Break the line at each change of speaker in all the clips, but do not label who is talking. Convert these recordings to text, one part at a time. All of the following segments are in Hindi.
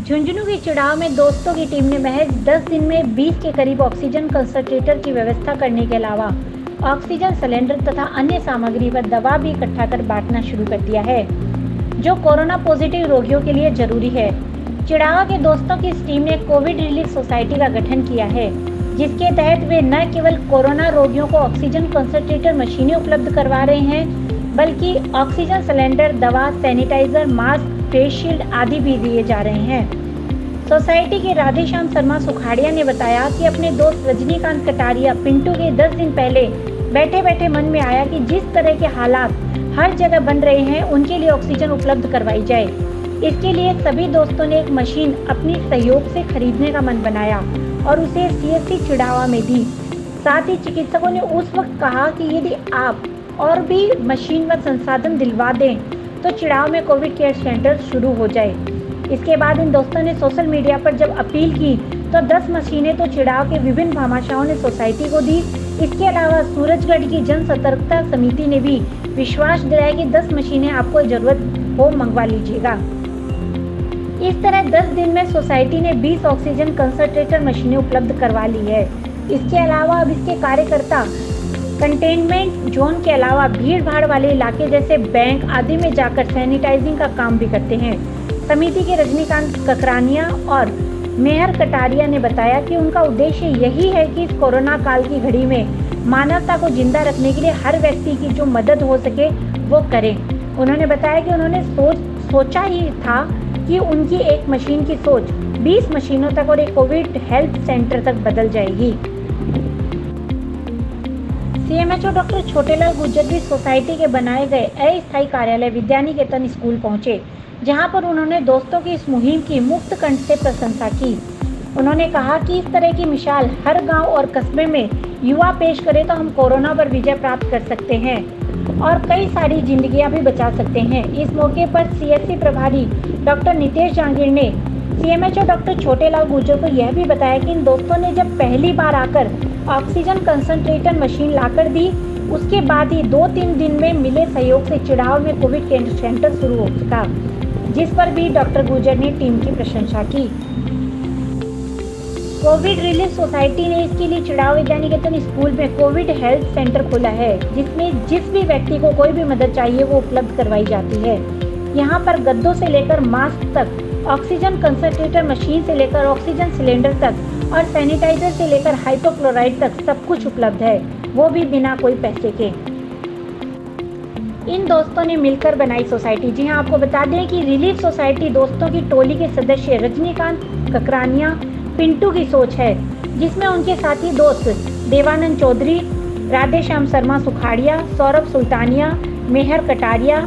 झुंझुनू के चिड़ाव में दोस्तों की टीम ने महज 10 दिन में 20 के करीब ऑक्सीजन कंसंट्रेटर की व्यवस्था करने के अलावा ऑक्सीजन सिलेंडर तथा अन्य सामग्री व दवा भी इकट्ठा कर बांटना शुरू कर दिया है, जो कोरोना पॉजिटिव रोगियों के लिए जरूरी है। चिड़ावा के दोस्तों की इस टीम ने कोविड रिलीफ सोसाइटी का गठन किया है, जिसके तहत वे न केवल कोरोना रोगियों को ऑक्सीजन कंसंट्रेटर मशीनें उपलब्ध करवा रहे हैं, बल्कि ऑक्सीजन सिलेंडर, दवा, सैनिटाइजर, मास्क, फेस शील्ड आदि भी दिए जा रहे हैं। सोसाइटी के राधेश्याम शर्मा सुखाड़िया ने बताया कि अपने दोस्त रजनीकांत कटारिया पिंटू के 10 दिन पहले बैठे बैठे मन में आया कि जिस तरह के हालात हर जगह बन रहे हैं, उनके लिए ऑक्सीजन उपलब्ध करवाई जाए। इसके लिए सभी दोस्तों ने एक मशीन अपनी सहयोग से खरीदने का मन बनाया और उसे सीएससी चिड़ावा में दी। साथ ही चिकित्सकों ने उस वक्त कहा कि यदि आप और भी मशीन व संसाधन दिलवा दें तो चिड़ाव में कोविड केयर सेंटर शुरू हो जाए। इसके बाद इन दोस्तों ने सोशल मीडिया पर जब अपील की तो 10 मशीनें तो चिड़ाव के विभिन्न भामाशाहों ने सोसाइटी को दी। इसके अलावा सूरजगढ़ की जन सतर्कता समिति ने भी विश्वास दिलाया कि 10 मशीनें आपको जरूरत हो मंगवा लीजिएगा। इस तरह 10 दिन में सोसाइटी ने 20 ऑक्सीजन कंसंट्रेटर मशीनें उपलब्ध करवा ली है। इसके अलावा अब इसके कार्यकर्ता कंटेनमेंट जोन के अलावा भीड़ भाड़ वाले इलाके जैसे बैंक आदि में जाकर सैनिटाइजिंग का काम भी करते हैं। समिति के रजनीकांत ककरानिया और मेहर कटारिया ने बताया कि उनका उद्देश्य यही है कि इस कोरोना काल की घड़ी में मानवता को जिंदा रखने के लिए हर व्यक्ति की जो मदद हो सके वो करें। उन्होंने बताया कि उन्होंने सोचा ही था कि उनकी एक मशीन की सोच 20 मशीनों तक और एक कोविड हेल्थ सेंटर तक बदल जाएगी। सीएमएचओ डॉक्टर छोटेलाल गुर्जर भी सोसाइटी के बनाए गए अस्थायी कार्यालय विद्यानिकेतन स्कूल पहुंचे, जहां पर उन्होंने दोस्तों की इस मुहिम की मुक्त कंठ से प्रशंसा की। उन्होंने कहा कि इस तरह की मिसाल हर गांव और कस्बे में युवा पेश करे तो हम कोरोना पर विजय प्राप्त कर सकते हैं और कई सारी जिंदगियां भी बचा सकते हैं। इस मौके पर सीएससी प्रभारी डॉक्टर नितेश जांगीर ने सीएमएचओ डॉक्टर छोटेलाल गुर्जर को यह भी बताया कि इन दोस्तों ने जब पहली बार आकर ऑक्सीजन कंसंट्रेटर मशीन लाकर दी, उसके बाद ही 2-3 दिन में मिले सहयोग से चिड़ाव में कोविड केयर सेंटर शुरू हो सका, जिस पर भी डॉक्टर गुर्जर ने टीम की प्रशंसा की। कोविड रिलीफ सोसाइटी ने इसके लिए चिड़ाव विद्यानिकेतन स्कूल में कोविड हेल्थ सेंटर खोला है, जिसमें जिस भी व्यक्ति को कोई भी मदद चाहिए वो उपलब्ध करवाई जाती है। यहाँ पर गद्दों से लेकर मास्क तक, ऑक्सीजन कंसंट्रेटर मशीन से लेकर ऑक्सीजन सिलेंडर तक और सैनिटाइजर से लेकर हाइपोक्लोराइड तक सब कुछ उपलब्ध है, वो भी बिना कोई पैसे के। इन दोस्तों ने मिलकर बनाई सोसाइटी। जी हाँ, आपको बता दें कि रिलीफ सोसाइटी दोस्तों की टोली के सदस्य रजनीकांत ककरानिया पिंटू की सोच है, जिसमें उनके साथी दोस्त देवानंद चौधरी, राधेश्याम शर्मा सुखाड़िया, सौरभ सुल्तानिया, मेहर कटारिया,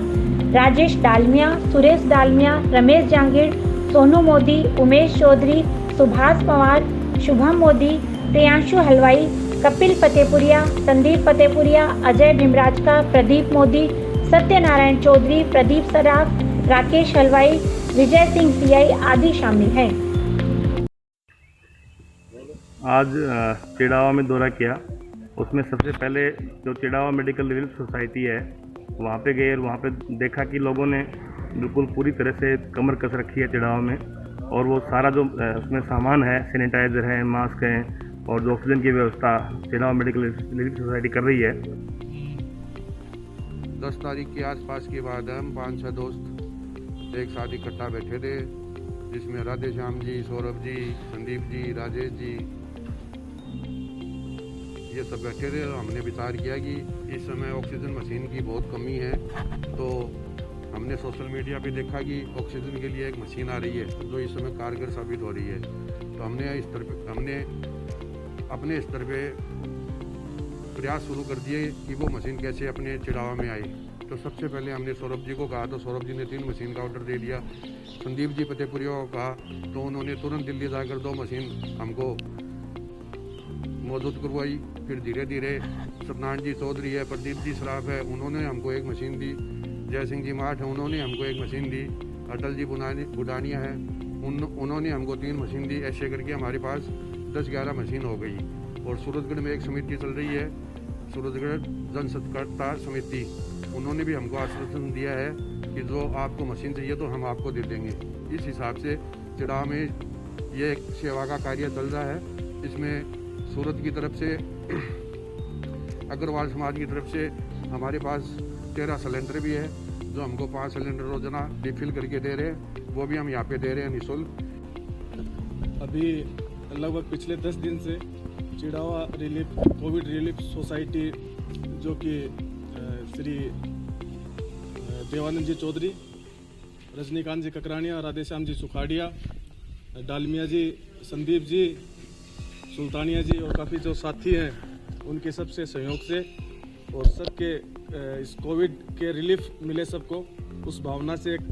राजेश डालमिया, सुरेश डालमिया, रमेश जांगीर, सोनू मोदी, उमेश चौधरी, सुभाष पवार, शुभम मोदी, प्रियांशु हलवाई, कपिल फतेहपुरिया, संदीप फतेहपुरिया, अजय भीमराजका, प्रदीप मोदी, सत्यनारायण चौधरी, प्रदीप सराफ, राकेश हलवाई, विजय सिंह सीआई आदि शामिल हैं।
आज चिड़ावा में दौरा किया। उसमें सबसे पहले जो चिड़ावा मेडिकल रिलीफ सोसाइटी है वहाँ पे गए और वहाँ पे देखा कि लोगों ने बिल्कुल पूरी तरह से कमर कस रखी है चिड़ावा में, और वो सारा जो उसमें सामान है, सैनिटाइज़र है, मास्क हैं और जो ऑक्सीजन की व्यवस्था चिड़ावा मेडिकल रिलीफ सोसाइटी कर रही है।
10 तारीख के आसपास के बाद हम 5-6 दोस्त एक साथ इकट्ठा बैठे थे, जिसमें राधेश्याम जी, सौरभ जी, संदीप जी, राजेश जी ये सब बैठे थे। और हमने विचार किया कि इस समय ऑक्सीजन मशीन की बहुत कमी है, तो हमने सोशल मीडिया पे देखा कि ऑक्सीजन के लिए एक मशीन आ रही है जो इस समय कारगर साबित हो रही है। तो हमने अपने स्तर पे प्रयास शुरू कर दिए कि वो मशीन कैसे अपने चिड़ावा में आई। तो सबसे पहले हमने सौरभ जी को कहा, तो सौरभ जी ने 3 मशीन का ऑर्डर दे दिया। संदीप जी फतेहपुरिया को कहा तो उन्होंने तुरंत दिल्ली जाकर 2 मशीन हमको मौजूद करवाई। फिर धीरे धीरे सत्यनारायण जी चौधरी है, प्रदीप जी सराफ है, उन्होंने हमको एक मशीन दी। जय सिंह जी माठ है, उन्होंने हमको एक मशीन दी। अटल जी बुडानिया है, उन्होंने हमको 3 मशीन दी। ऐसे करके हमारे पास 10-11 मशीन हो गई। और सूरजगढ़ में एक समिति चल रही है, सूरजगढ़ जन सतर्कता समिति, उन्होंने भी हमको आश्वासन दिया है कि जो आपको मशीन चाहिए तो हम आपको दे देंगे। इस हिसाब से चिड़ावा में ये एक सेवा का कार्य चल रहा है। इसमें सूरत की तरफ से अग्रवाल समाज की तरफ से हमारे पास 13 सिलेंडर भी है, जो हमको 5 सिलेंडर रोजाना रिफिल करके दे रहे हैं, वो भी हम यहाँ पे दे रहे हैं निःशुल्क।
अभी लगभग पिछले 10 दिन से चिड़ावा कोविड रिलीफ सोसाइटी, जो कि श्री देवानंद जी चौधरी, रजनीकांत जी ककरानिया, राधेश्याम जी सुखाड़िया, डालमिया जी, संदीप जी, सुल्तानिया जी और काफ़ी जो साथी हैं उनके सबसे सहयोग से और सबके इस कोविड के रिलीफ मिले सबको, उस भावना से एक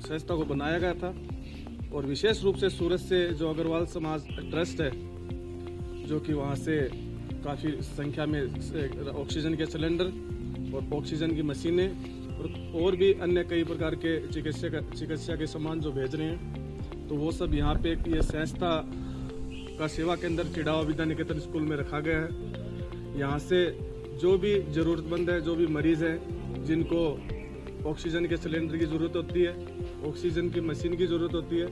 संस्था को बनाया गया था। और विशेष रूप से सूरत से जो अग्रवाल समाज ट्रस्ट है, जो कि वहाँ से काफ़ी संख्या में ऑक्सीजन के सिलेंडर और ऑक्सीजन की मशीनें और भी अन्य कई प्रकार के चिकित्सा के सामान जो भेज रहे हैं, तो वो सब यहाँ पे ये संस्था का सेवा केंद्र चिड़ावा विद्या निकेतन स्कूल में रखा गया है। यहाँ से जो भी ज़रूरतमंद है, जो भी मरीज़ हैं जिनको ऑक्सीजन के सिलेंडर की ज़रूरत होती है, ऑक्सीजन की मशीन की ज़रूरत होती है,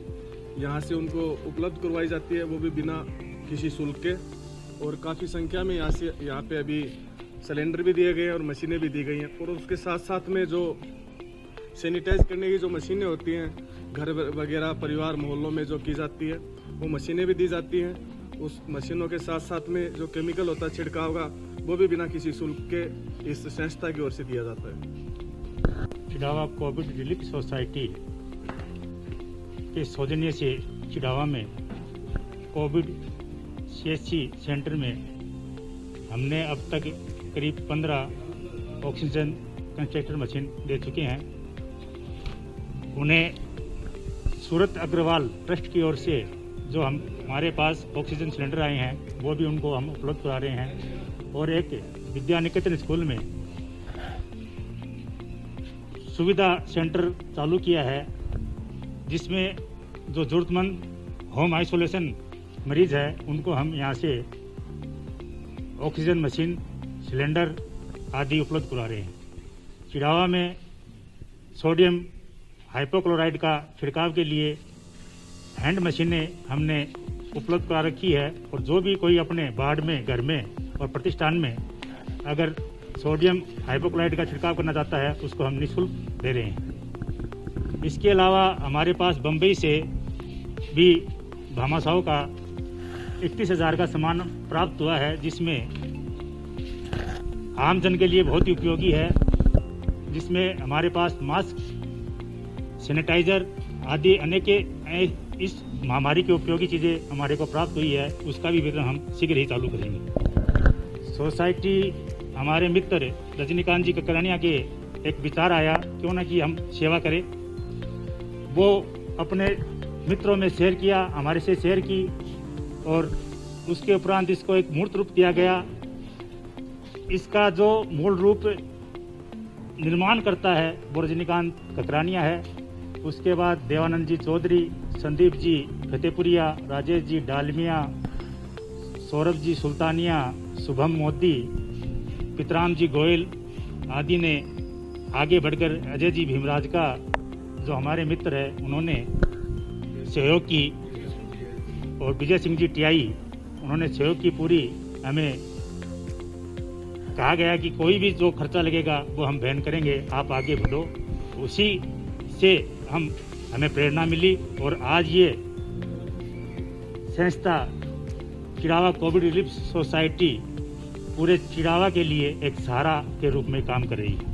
यहाँ से उनको उपलब्ध करवाई जाती है, वो भी बिना किसी शुल्क के। और काफ़ी संख्या में यहाँ पे अभी सिलेंडर भी दिए गए हैं और मशीनें भी दी गई हैं। और उसके साथ साथ में जो सैनिटाइज करने की जो मशीनें होती हैं घर वगैरह परिवार मोहल्लों में जो की जाती है, वो मशीनें भी दी जाती हैं। उस मशीनों के साथ साथ में जो केमिकल होता है छिड़काव का, वो भी बिना किसी शुल्क के इस संस्था की ओर से दिया जाता है।
चिड़ावा कोविड रिलीफ सोसाइटी के सौजन्य से चिड़ावा में कोविड CHC सेंटर में हमने अब तक करीब 15 ऑक्सीजन कंसंट्रेटर मशीन दे चुके हैं। उन्हें सूरत अग्रवाल ट्रस्ट की ओर से जो हमारे पास ऑक्सीजन सिलेंडर आए हैं, वो भी उनको हम उपलब्ध करा रहे हैं। और एक विद्या निकेतन स्कूल में सुविधा सेंटर चालू किया है, जिसमें जो ज़रूरतमंद होम आइसोलेशन मरीज़ है उनको हम यहाँ से ऑक्सीजन मशीन, सिलेंडर आदि उपलब्ध करा रहे हैं। चिड़ावा में सोडियम हाइपोक्लोराइड का छिड़काव के लिए हैंड मशीनें हमने उपलब्ध करा रखी है। और जो भी कोई अपने वार्ड में, घर में और प्रतिष्ठान में अगर सोडियम हाइपोक्लोराइड का छिड़काव करना चाहता है, उसको हम निःशुल्क दे रहे हैं। इसके अलावा हमारे पास बम्बई से भी भामाशाह का 31,000 का सामान प्राप्त हुआ है, जिसमें आम जन के लिए बहुत ही उपयोगी है, जिसमें हमारे पास मास्क, सैनिटाइजर आदि अनेक इस महामारी की उपयोगी चीज़ें हमारे को प्राप्त हुई है। उसका भी वितरण हम शीघ्र ही चालू करेंगे। सोसाइटी हमारे मित्र रजनीकांत जी ककरानिया के एक विचार आया, क्यों ना कि हम सेवा करें। वो अपने मित्रों में शेयर किया, हमारे से शेयर की, और उसके उपरांत इसको एक मूर्त रूप दिया गया। इसका जो मूल रूप निर्माण करता है वो रजनीकांत ककरानिया है। उसके बाद देवानंद जी चौधरी, संदीप जी फतेहपुरिया, राजेश जी डालमिया, सौरभ जी सुल्तानिया, शुभम मोदी, पितराम जी गोयल आदि ने आगे बढ़कर अजय जी भीमराज का जो हमारे मित्र है उन्होंने सहयोग की, और विजय सिंह जी टीआई उन्होंने सहयोग की पूरी। हमें कहा गया कि कोई भी जो खर्चा लगेगा वो हम वहन करेंगे, आप आगे बढ़ो। उसी से हमें प्रेरणा मिली और आज ये संस्था चिड़ावा कोविड रिलीफ सोसाइटी पूरे चिड़ावा के लिए एक सहारा के रूप में काम कर रही है।